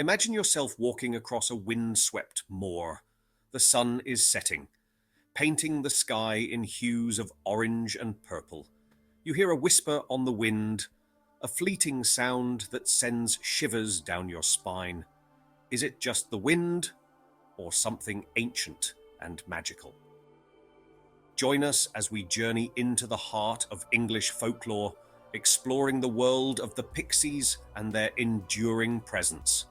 Imagine yourself walking across a wind-swept moor. The sun is setting, painting the sky in hues of orange and purple. You hear a whisper on the wind, a fleeting sound that sends shivers down your spine. Is it just the wind, or something ancient and magical? Join us as we journey into the heart of English folklore, exploring the world of the Pixies and their enduring presence.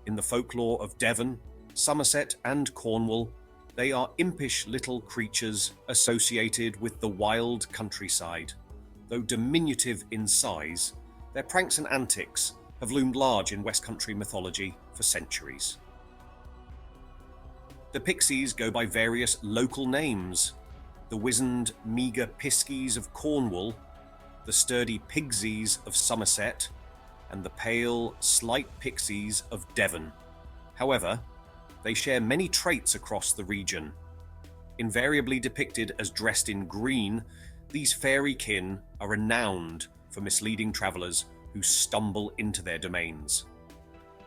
In the folklore of Devon, Somerset, and Cornwall, they are impish little creatures associated with the wild countryside. Though diminutive in size, their pranks and antics have loomed large in West Country mythology for centuries. The Pixies go by various local names: the wizened, meagre Pixies of Cornwall, the sturdy Pixies of Somerset, and the pale, slight Pixies of Devon. However, they share many traits across the region. Invariably depicted as dressed in green, these fairy kin are renowned for misleading travellers who stumble into their domains.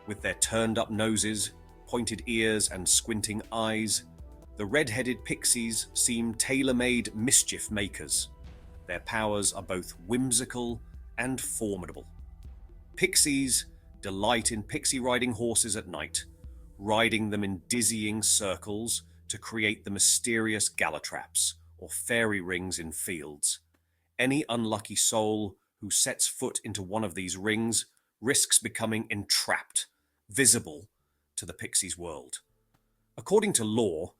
With their turned-up noses, pointed ears, and squinting eyes, the red-headed Pixies seem tailor-made mischief makers. Their powers are both whimsical and formidable. Pixies delight in pixie-riding horses at night, riding them in dizzying circles to create the mysterious galatraps, or fairy rings in fields. Any unlucky soul who sets foot into one of these rings risks becoming entrapped, visible to the Pixies' world. According to law,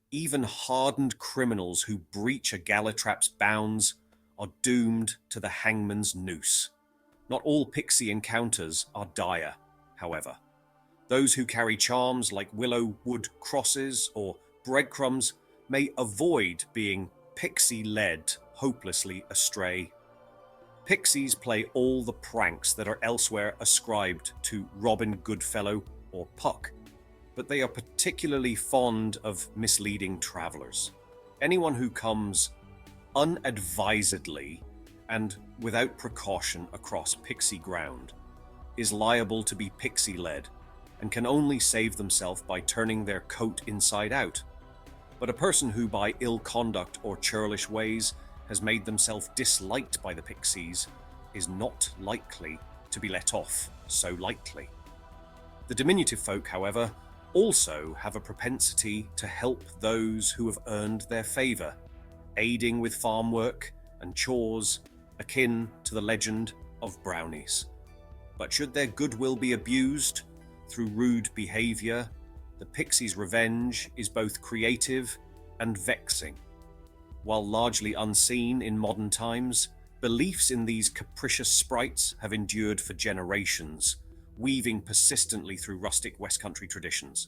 even hardened criminals who breach a galatrap's bounds are doomed to the hangman's noose. Not all pixie encounters are dire, however. Those who carry charms like willow wood crosses or breadcrumbs may avoid being pixie-led hopelessly astray. Pixies play all the pranks that are elsewhere ascribed to Robin Goodfellow or Puck, but they are particularly fond of misleading travelers. Anyone who comes unadvisedly and without precaution across pixie ground is liable to be pixie-led and can only save themselves by turning their coat inside out. But a person who by ill conduct or churlish ways has made themselves disliked by the Pixies is not likely to be let off so lightly. The diminutive folk, however, also have a propensity to help those who have earned their favour, aiding with farm work and chores akin to the legend of brownies. But should their goodwill be abused through rude behaviour, the Pixies' revenge is both creative and vexing. While largely unseen in modern times, beliefs in these capricious sprites have endured for generations, weaving persistently through rustic West Country traditions.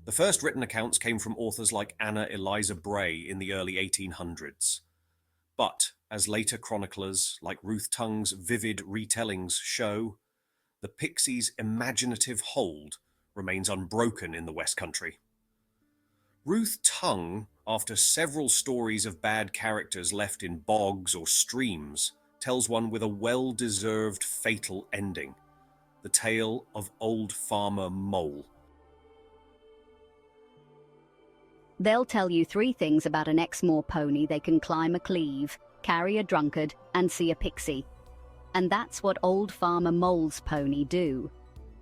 The first written accounts came from authors like Anna Eliza Bray in the early 1800s. But, as later chroniclers like Ruth Tongue's vivid retellings show, the Pixies' imaginative hold remains unbroken in the West Country. Ruth Tongue, after several stories of bad characters left in bogs or streams, tells one with a well-deserved fatal ending: the tale of Old Farmer Mole. They'll tell you 3 things about an Exmoor pony: they can climb a cleave, carry a drunkard, and see a pixie. And that's what Old Farmer Mole's pony do.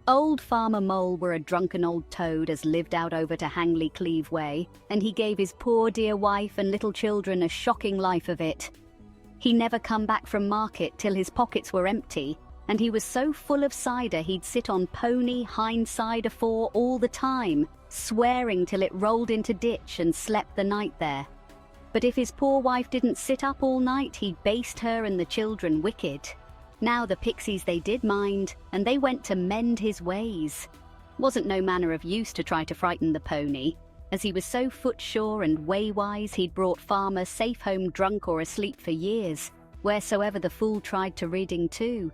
Old Farmer Mole were a drunken old toad as lived out over to Hangley Cleave Way, and he gave his poor dear wife and little children a shocking life of it. He never come back from market till his pockets were empty, and he was so full of cider he'd sit on pony hindside afore all the time, swearing till it rolled into ditch and slept the night there. But if his poor wife didn't sit up all night, he'd baste her and the children wicked. Now the Pixies they did mind, and they went to mend his ways. Wasn't no manner of use to try to frighten the pony, as he was so footsure and waywise he'd brought farmer safe home drunk or asleep for years, wheresoever the fool tried to reading to.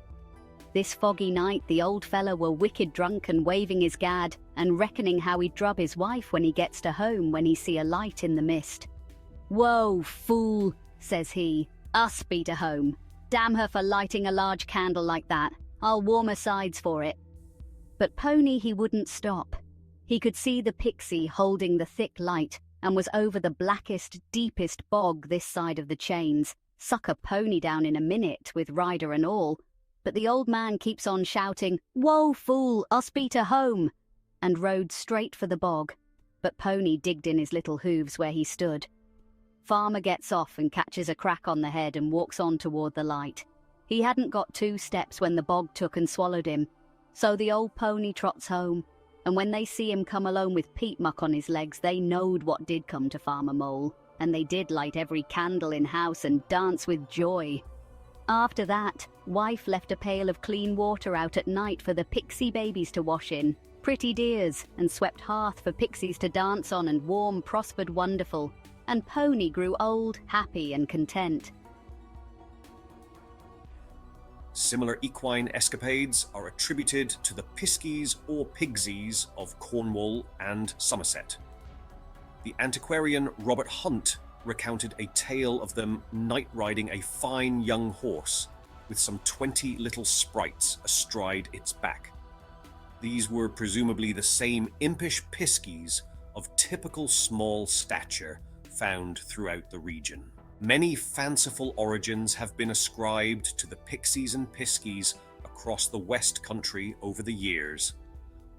This foggy night the old fellow were wicked drunk and waving his gad, and reckoning how he'd drub his wife when he gets to home when he see a light in the mist. "Whoa, fool," says he, "us be to home. Damn her for lighting a large candle like that. I'll warm her sides for it." But Pony, he wouldn't stop. He could see the Pixie holding the thick light and was over the blackest, deepest bog this side of the chains. Sucker Pony down in a minute with rider and all. But the old man keeps on shouting, "Whoa, fool, I'll speed her home," and rode straight for the bog. But Pony digged in his little hooves where he stood. Farmer gets off and catches a crack on the head and walks on toward the light. He hadn't got 2 steps when the bog took and swallowed him. So the old pony trots home, and when they see him come alone with peat muck on his legs, they knowed what did come to Farmer Mole, and they did light every candle in house and dance with joy. After that, wife left a pail of clean water out at night for the Pixie babies to wash in, pretty dears, and swept hearth for Pixies to dance on, and warm, prospered, wonderful. And Pony grew old, happy, and content. Similar equine escapades are attributed to the Piskies or Pixies of Cornwall and Somerset. The antiquarian Robert Hunt recounted a tale of them night riding a fine young horse with some 20 little sprites astride its back. These were presumably the same impish Piskies of typical small stature found throughout the region. Many fanciful origins have been ascribed to the Pixies and Piskies across the West Country over the years.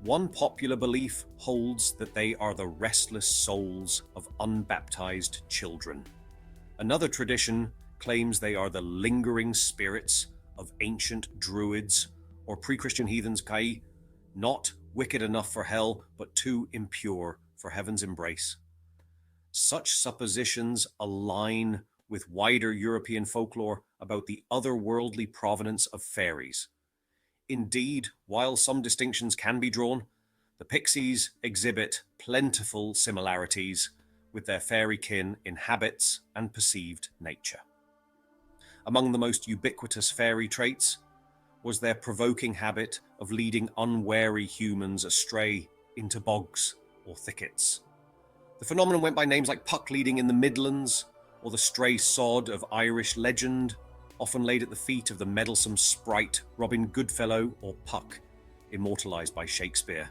One popular belief holds that they are the restless souls of unbaptized children. Another tradition claims they are the lingering spirits of ancient druids or pre-Christian heathens, i.e., not wicked enough for hell, but too impure for heaven's embrace. Such suppositions align with wider European folklore about the otherworldly provenance of fairies. Indeed, while some distinctions can be drawn, the Pixies exhibit plentiful similarities with their fairy kin in habits and perceived nature. Among the most ubiquitous fairy traits was their provoking habit of leading unwary humans astray into bogs or thickets. The phenomenon went by names like Puck leading in the Midlands, or the stray sod of Irish legend, often laid at the feet of the meddlesome sprite Robin Goodfellow or Puck, immortalised by Shakespeare.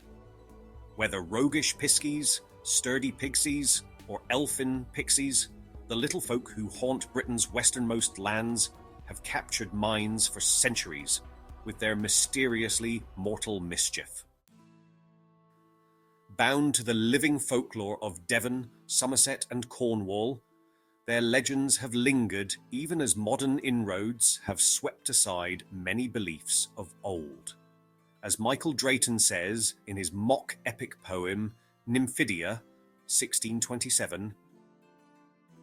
Whether roguish Piskies, sturdy Pixies, or elfin Pixies, the little folk who haunt Britain's westernmost lands have captured minds for centuries with their mysteriously mortal mischief. Bound to the living folklore of Devon, Somerset, and Cornwall, their legends have lingered even as modern inroads have swept aside many beliefs of old. As Michael Drayton says in his mock epic poem Nymphidia, 1627,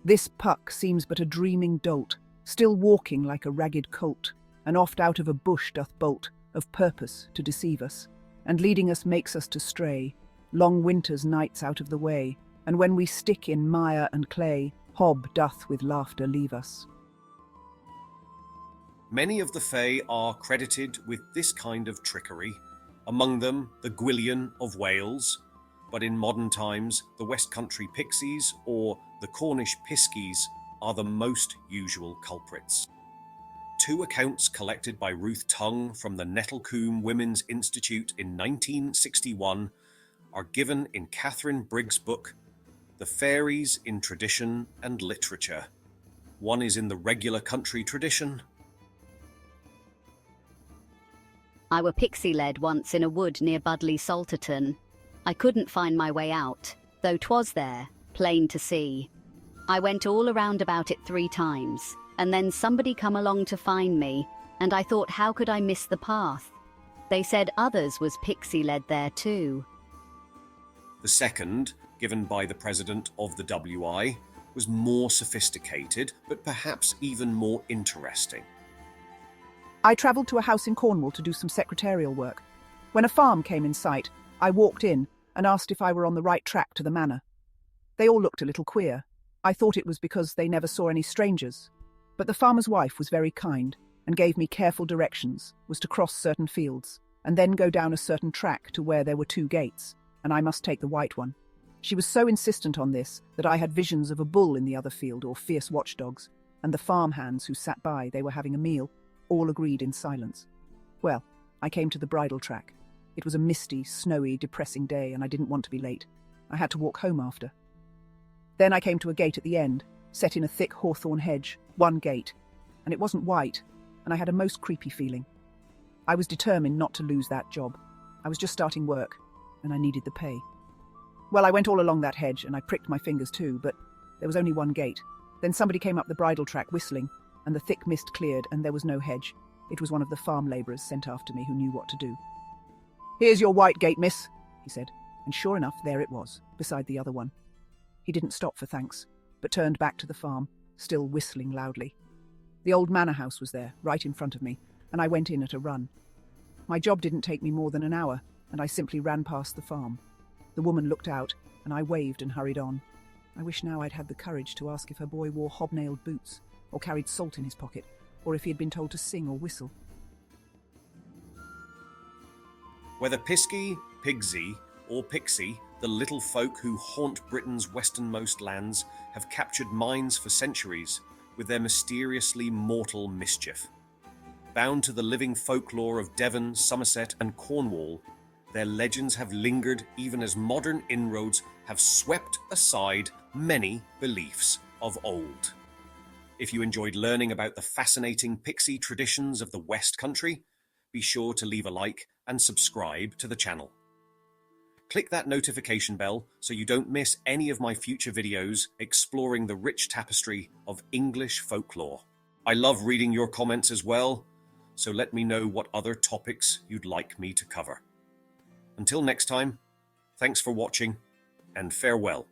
"This Puck seems but a dreaming dolt, still walking like a ragged colt, and oft out of a bush doth bolt, of purpose to deceive us, and leading us makes us to stray, long winter's nights out of the way, and when we stick in mire and clay, Hob doth with laughter leave us." Many of the Fae are credited with this kind of trickery, among them the Gwyllion of Wales, but in modern times the West Country Pixies or the Cornish Piskies are the most usual culprits. 2 accounts collected by Ruth Tongue from the Nettlecombe Women's Institute in 1961 are given in Catherine Briggs' book, The Fairies in Tradition and Literature. One is in the regular country tradition. I were pixie-led once in a wood near Budley Salterton. I couldn't find my way out, though 'twas there, plain to see. I went all around about it 3 times, and then somebody come along to find me, and I thought, how could I miss the path? They said others was pixie-led there too. The second, given by the president of the WI, was more sophisticated, but perhaps even more interesting. I travelled to a house in Cornwall to do some secretarial work. When a farm came in sight, I walked in and asked if I were on the right track to the manor. They all looked a little queer. I thought it was because they never saw any strangers. But the farmer's wife was very kind and gave me careful directions, was to cross certain fields, and then go down a certain track to where there were 2 gates, and I must take the white one. She was so insistent on this that I had visions of a bull in the other field or fierce watchdogs, and the farm hands who sat by, they were having a meal, all agreed in silence. Well, I came to the bridle track. It was a misty, snowy, depressing day, and I didn't want to be late. I had to walk home after. Then I came to a gate at the end, set in a thick hawthorn hedge, one gate, and it wasn't white, and I had a most creepy feeling. I was determined not to lose that job. I was just starting work, and I needed the pay. Well, I went all along that hedge, and I pricked my fingers too, but there was only one gate. Then somebody came up the bridle track whistling, and the thick mist cleared, and there was no hedge. It was one of the farm labourers sent after me who knew what to do. "Here's your white gate, miss," he said, and sure enough, there it was, beside the other one. He didn't stop for thanks, but turned back to the farm, still whistling loudly. The old manor house was there, right in front of me, and I went in at a run. My job didn't take me more than an hour, and I simply ran past the farm. The woman looked out, and I waved and hurried on. I wish now I'd had the courage to ask if her boy wore hobnailed boots, or carried salt in his pocket, or if he had been told to sing or whistle. Whether Piskie, Pigsy, or Pixie, the little folk who haunt Britain's westernmost lands have captured minds for centuries with their mysteriously mortal mischief. Bound to the living folklore of Devon, Somerset, and Cornwall, their legends have lingered even as modern inroads have swept aside many beliefs of old. If you enjoyed learning about the fascinating pixie traditions of the West Country, be sure to leave a like and subscribe to the channel. Click that notification bell so you don't miss any of my future videos exploring the rich tapestry of English folklore. I love reading your comments as well, so let me know what other topics you'd like me to cover. Until next time, thanks for watching and farewell.